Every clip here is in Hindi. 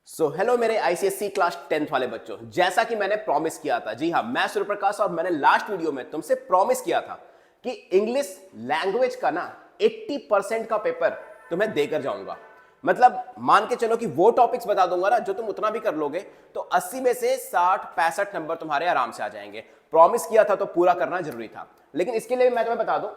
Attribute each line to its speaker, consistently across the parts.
Speaker 1: हेलो मेरे आईसीएससी क्लास 10th वाले बच्चों, जैसा कि मैंने प्रॉमिस किया था, जी हाँ, मैं सूर्यप्रकाश और मैंने लास्ट वीडियो में तुमसे प्रॉमिस किया था कि इंग्लिश लैंग्वेज का ना 80% का पेपर तुम्हें देकर जाऊंगा। मतलब मान के चलो कि वो टॉपिक्स बता दूंगा ना जो तुम उतना भी कर लोगे तो 80 में से 60-65 नंबर तुम्हारे आराम से आ जाएंगे। प्रॉमिस किया था तो पूरा करना जरूरी था। लेकिन इसके लिए मैं तुम्हें बता दूं,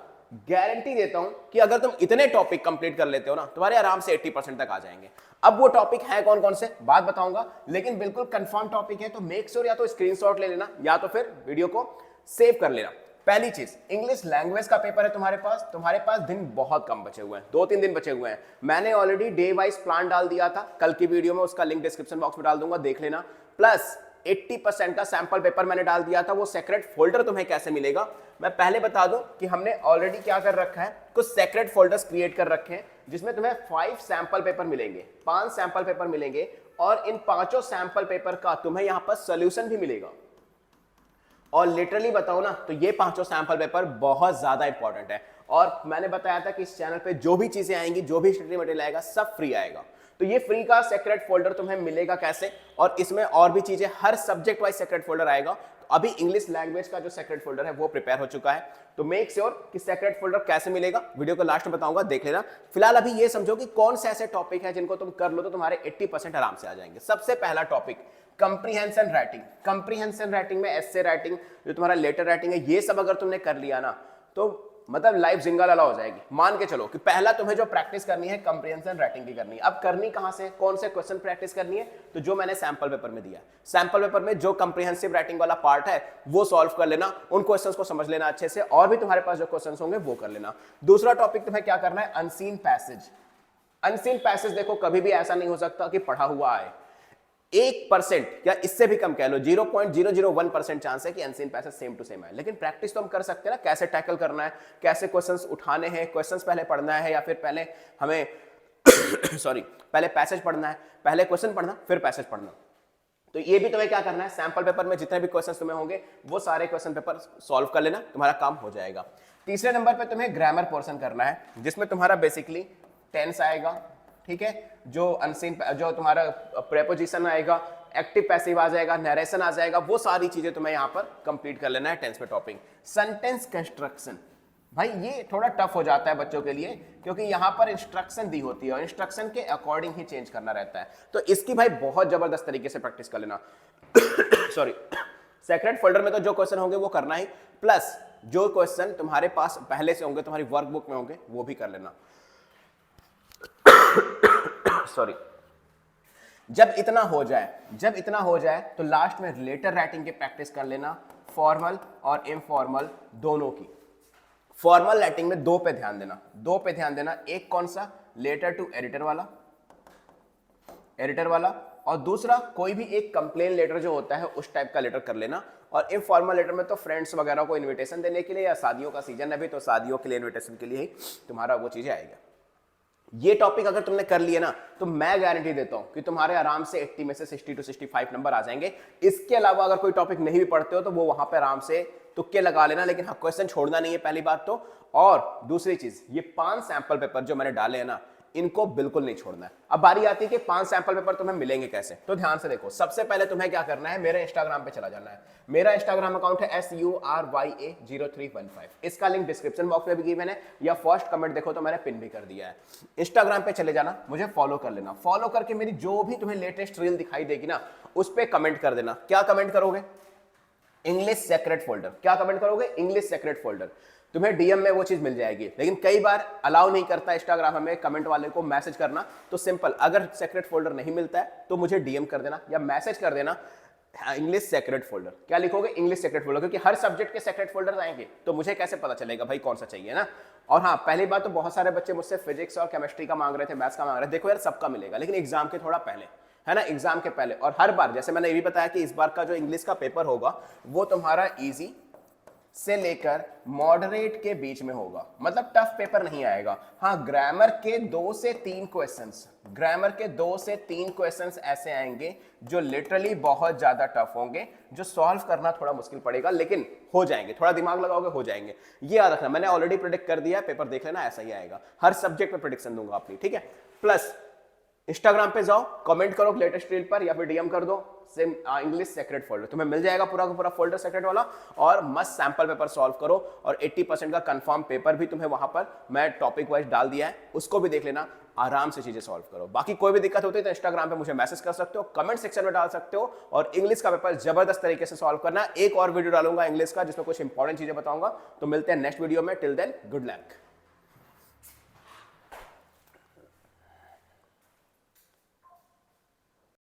Speaker 1: गारंटी देता हूं कि अगर तुम इतने टॉपिक कंप्लीट कर लेते हो ना, तुम्हारे आराम से 80% तक आ जाएंगे। अब वो टॉपिक है कौन कौन से बात बताऊंगा, लेकिन बिल्कुल कंफर्म टॉपिक है, तो मेक श्योर या तो स्क्रीनशॉट ले लेना या तो फिर वीडियो को सेव कर लेना। पहली चीज, इंग्लिश लैंग्वेज का पेपर है तुम्हारे पास दिन बहुत कम बचे हुए हैं, 2-3 दिन बचे हुए हैं। मैंने ऑलरेडी डे वाइज प्लान डाल दिया था, कल की वीडियो में उसका लिंक डिस्क्रिप्शन बॉक्स में डाल दूंगा, देख लेना। प्लस 80% का सैंपल पेपर मैंने डाल दिया था। वो सेक्रेट फोल्डर तुम्हें कैसे मिलेगा, मैं पहले बता दूं कि हमने ऑलरेडी क्या कर रखा है, कुछ सेक्रेट फोल्डर्स क्रिएट कर रखे हैं जिसमें तुम्हें 5 सैंपल पेपर मिलेंगे, 5 सैंपल पेपर मिलेंगे और इन 5 सैंपल पेपर का तुम्हें यहां पर सोल्यूशन भी मिलेगा। और लिटरली बताओ ना तो ये 5 सैंपल पेपर बहुत ज्यादा इंपॉर्टेंट है। और मैंने बताया था कि इस चैनल पे जो भी चीजें आएंगी, जो भी स्टडी मटेरियल आएगा, सब फ्री आएगा। तो ये फ्री का सेक्रेट फोल्डर तुम्हें मिलेगा कैसे, और इसमें और भी चीजें, हर सब्जेक्ट वाइज सेक्रेट फोल्डर आएगा। तो अभी इंग्लिश लैंग्वेज का जो सेक्रेट फोल्डर है वो प्रिपेयर हो चुका है, तो मेक श्योर कि सेक्रेट फोल्डर कैसे मिलेगा वीडियो को लास्ट में बताऊंगा, देख लेना। फिलहाल अभी ये समझो कि कौन से ऐसे टॉपिक है जिनको तुम कर लो तो तुम्हारे 80% आराम से आ जाएंगे। सबसे पहला topic comprehension writing. Comprehension writing में एस्से राइटिंग, जो तुम्हारा लेटर राइटिंग है, ये सब अगर तुमने कर लिया ना तो मतलब लाइफ जिंगालाला हो जाएगी। मान के चलो कि पहला तुम्हें जो प्रैक्टिस करनी है कंप्रीहेंशन राइटिंग की करनी है। अब करनी कहां से, कौन से क्वेश्चन प्रैक्टिस करनी है, तो जो मैंने सैंपल पेपर में दिया, सैंपल पेपर में जो कंप्रीहेंसिव राइटिंग वाला पार्ट है वो सॉल्व कर लेना, उन क्वेश्चंस को समझ लेना अच्छे से, और भी तुम्हारे पास जो क्वेश्चंस होंगे वो कर लेना। दूसरा टॉपिक तुम्हें क्या करना है, अनसीन पैसेज। अनसीन पैसेज देखो, कभी भी ऐसा नहीं हो सकता कि पढ़ा हुआ आए। 1% या इससे भी कम कह लो, 0.001% चांस है कि unseen passage same to same है। लेकिन प्रैक्टिस तो हम कर सकते हैं ना, कैसे टैकल करना है, कैसे क्वेश्चंस उठाने हैं, क्वेश्चंस पहले पढ़ना है या फिर पहले हमें सॉरी पहले पैसेज पढ़ना है, पहले क्वेश्चन पढ़ना फिर पैसेज पढ़ना। तो ये भी तुम्हें क्या करना है, सैंपल पेपर में जितने भी क्वेश्चन तुम्हें होंगे वो सारे क्वेश्चन पेपर सॉल्व कर लेना, तुम्हारा काम हो जाएगा। तीसरे नंबर पर तुम्हें ग्रामर पोर्शन करना है, जिसमें तुम्हारा बेसिकली टेंस आएगा, ठीक है, जो अनसीन, जो तुम्हारा प्रेपोजिशन आएगा, एक्टिव पैसिव आ जाएगा, नरेशन आ जाएगा, वो सारी चीजें तुम्हें यहां पर कंप्लीट कर लेना है टेंस में टॉपिक। सेंटेंस कंस्ट्रक्शन, भाई ये थोड़ा टफ हो जाता है बच्चों के लिए, क्योंकि यहां पर इंस्ट्रक्शन दी होती है और इंस्ट्रक्शन के अकॉर्डिंग ही चेंज करना रहता है। तो इसकी भाई बहुत जबरदस्त तरीके से प्रैक्टिस कर लेना। सॉरी, सेक्रेट फोल्डर में तो जो क्वेश्चन होंगे वो करना ही, प्लस जो क्वेश्चन तुम्हारे पास पहले से होंगे, तुम्हारी वर्कबुक में होंगे, वो भी कर लेना। सॉरी, जब इतना हो जाए तो लास्ट में लेटर राइटिंग की प्रैक्टिस कर लेना, फॉर्मल और इनफॉर्मल दोनों की। फॉर्मल राइटिंग में दो पे ध्यान देना, एक कौन सा, लेटर टू एडिटर वाला, और दूसरा कोई भी एक कंप्लेन लेटर जो होता है उस टाइप का लेटर कर लेना। और इनफॉर्मल लेटर में तो फ्रेंड्स वगैरह को इनविटेशन देने के लिए, या शादियों का सीजन है अभी तो शादियों के लिए इनविटेशन के लिए ही तुम्हारा वो चीजें आएगा। ये टॉपिक अगर तुमने कर लिए ना तो मैं गारंटी देता हूं कि तुम्हारे आराम से 80 में से 60 to 65 नंबर आ जाएंगे। इसके अलावा अगर कोई टॉपिक नहीं भी पढ़ते हो तो वो वहां पे आराम से तुक्के लगा लेना, लेकिन हाँ क्वेश्चन छोड़ना नहीं है पहली बात तो। और दूसरी चीज, ये 5 सैंपल पेपर जो मैंने डाले हैं ना, इनको बिल्कुल नहीं छोड़ना है। अब बारी आती है कि 5 सैंपल पेपर तुम्हें मिलेंगे कैसे, तो ध्यान से देखो। सबसे पहले तुम्हें क्या करना है, मेरे इंस्टाग्राम पे चला जाना है। मेरा इंस्टाग्राम अकाउंट है SURYA0315, इसका लिंक डिस्क्रिप्शन बॉक्स में भी गिवन है, या फर्स्ट कमेंट देखो तो मैंने पिन भी कर दिया है। इंस्टाग्राम पे चले जाना, मुझे फॉलो कर लेना। फॉलो करके मेरी जो भी तुम्हें लेटेस्ट रील दिखाई देगी ना, उस पर कमेंट कर देना। क्या कमेंट करोगे, इंग्लिश सेक्रेट फोल्डर। क्या कमेंट करोगे, इंग्लिश सेक्रेट फोल्डर। तुम्हें डीएम में वो चीज मिल जाएगी, लेकिन कई बार अलाउ नहीं करता इंस्टाग्राम हमें कमेंट वाले को मैसेज करना। तो सिंपल, अगर सेक्रेट फोल्डर नहीं मिलता है तो मुझे डीएम कर देना या मैसेज कर देना, इंग्लिश सेक्रेट फोल्डर। क्या लिखोगे, इंग्लिश सेक्रेट फोल्डर, क्योंकि हर सब्जेक्ट के सेक्रेट फोल्डर आएंगे तो मुझे कैसे पता चलेगा भाई कौन सा चाहिए ना। और हाँ, पहली बात तो बहुत सारे बच्चे मुझसे फिजिक्स और केमिस्ट्री का मांग रहे थे, मैथ्स का मांग रहे थे। देखो यार, सबका मिलेगा लेकिन एग्जाम के थोड़ा पहले, है ना, एग्जाम के पहले। और हर बार, जैसे मैंने ये भी बताया कि इस बार का जो इंग्लिश का पेपर होगा वो तुम्हारा इजी से लेकर मॉडरेट के बीच में होगा, मतलब टफ पेपर नहीं आएगा। हाँ, ग्रामर के 2 से 3 क्वेश्चंस ऐसे आएंगे जो लिटरली बहुत ज्यादा टफ होंगे, जो सॉल्व करना थोड़ा मुश्किल पड़ेगा, लेकिन हो जाएंगे। थोड़ा दिमाग लगाओगे हो जाएंगे, ये याद रखना। मैंने ऑलरेडी प्रेडिक्ट कर दिया है, पेपर देख लेना, ऐसा ही आएगा। हर सब्जेक्ट में प्रेडिक्शन दूंगा अपनी, ठीक है। प्लस इंस्टाग्राम पे जाओ, कमेंट करो लेटेस्ट रील पर या फिर डीएम कर दो सेम इंग्लिश सेक्रेट फोल्डर, तुम्हें मिल जाएगा पूरा का पूरा फोल्डर सेक्रेट वाला, और मस्त सैंपल पेपर सॉल्व करो, और 80% का कंफर्म पेपर भी तुम्हें वहां पर मैं टॉपिक वाइज डाल दिया है, उसको भी देख लेना, आराम से चीजें सॉल्व करो। बाकी कोई भी दिक्कत होती है तो इंस्टाग्राम पे मुझे मैसेज कर सकते हो, कमेंट सेक्शन में डाल सकते हो, और इंग्लिश का पेपर जबरदस्त तरीके से सॉल्व करना। एक और वीडियो डालूंगा इंग्लिश का जिसमें कुछ इंपॉर्टेंट चीजें बताऊंगा। तो मिलते हैं नेक्स्ट वीडियो में, टिल देन गुड लक।